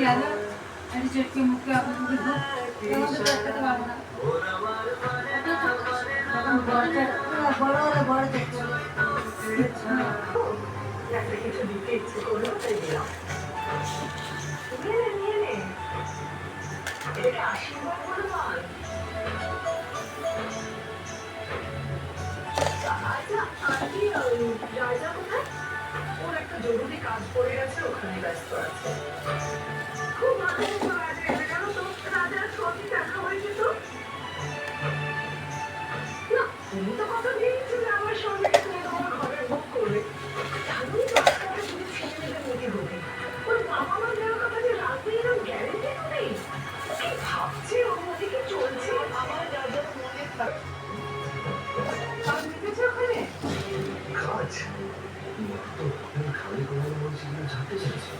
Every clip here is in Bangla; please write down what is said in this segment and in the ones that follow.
चटके मुक्के ওর একটা জরুরি কাজ পড়ে গেছে, ওখানে ব্যস্ত আছে। খুব ভালো জানো তো, রাজার সবই দেখা হয়েছে তো। না, তুমি তো কথা দিয়েছিলে আমার সঙ্গে তুমি তোমার ঘরে বুক করবে। তাহলেই তো আজকাল তুমি ছেলে মেয়েদের মধ্যে হবে। ওর বাবা মা দেওয়ার কথা যে রাতে এরকম গ্যারেন্টি নেই। কি ভাবছে ওর মধ্যে কি চলছে আমার রাজার মনে থাকে। কাজ মিটেছে ওখানে? কাজ তো খালি করে বলছি কিনা জানতে চাইছি।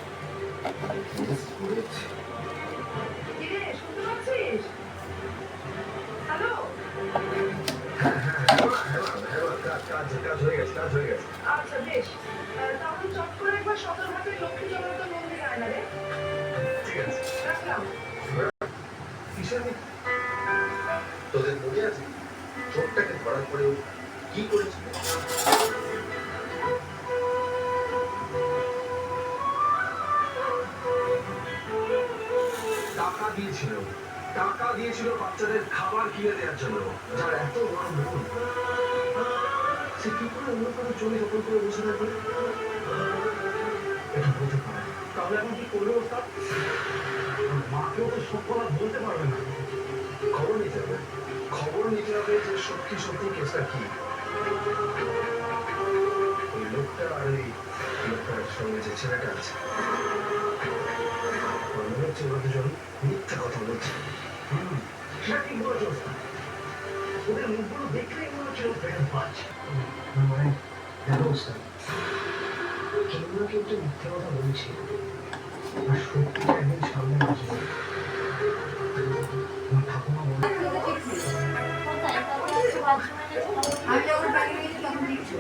কিরে শুনতে পাচ্ছিস? হ্যালো, কাজ হয়ে গেছে, কাজ হয়ে গেছে। আচ্ছা বেশ, তাহলে চট করে একবার সদরঘাটের লক্ষ্মী জগন্নাথ মন্দিরে আয় না রে। ঠিক আছে, রাখলাম। কিসের মিথ্যে? তোদের মনে আছে চোরটাকে ধরার পরেও কি করেছিল? টাকা দিয়েছিল বাচ্চাদের খাবার কিনে দেওয়ার জন্য। যার এত বড় মন, সে কি করে অন্য কোনো জমি দখল করে বসে থাকবে? এটা হতে পারে। তাহলে এখন কি করবে ওস্তাদ? মাকেও তো সব কথা বলতে পারবে না। খবর নিতে হবে, খবর নিতে হবে যে সত্যি সত্যি কেসটা কি। ওই লোকটা আর ওই লোকটার সঙ্গে যে ছেলেটা আছে, মনে হচ্ছে ওরা দুজন মিথ্যা কথা বলছে। সেটা ঠিক বলেছে ওস্তাদ। ওদের মুখগুলো দেখলেই মনে হচ্ছে ও প্রেম পাচ্ছে। মানে দেখো ওস্তাদ, কেউ না কেউ তো মিথ্যে কথা বলছে, আর সত্যিটা একদিন সামনে আসবে। আমার ঠাকুমা বলে আমি যখন বাড়ি গেছি তখন দেখছি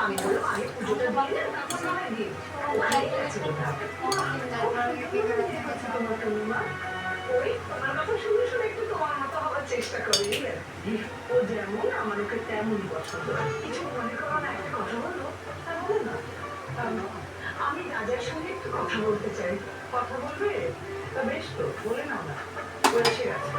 আমি বললাম আগে পুজোটা দিয়ে তারপর নামায় দিই। ওখানে আছে কোথাও তোমার পূর্ণিমা, ওই তোমার কথা শুনে শুনে একটু তোমার মতো হওয়ার চেষ্টা করি। ও যেমন আমার ওকে তেমনই পছন্দ। কিছু মনে করো না, একটা কথা বলবো? তা বলে না। আমি রাজার সঙ্গে একটু কথা বলতে চাই। কথা বলবে? তা বেশ তো, বলে নাও না। বলছে আছে।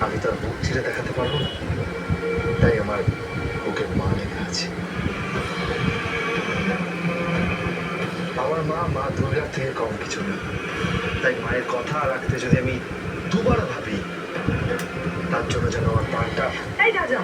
আমি তো আর মুখ চিরে দেখাতে পারবো না, তাই আমার ওকে মা লেখা আছে। আমার মা দুর্গার থেকে কম কিছু না, তাই মায়ের কথা রাখতে যদি আমি দুবার ভাবি, তার জন্য যেন আমার প্রাণটা। এই রাজা,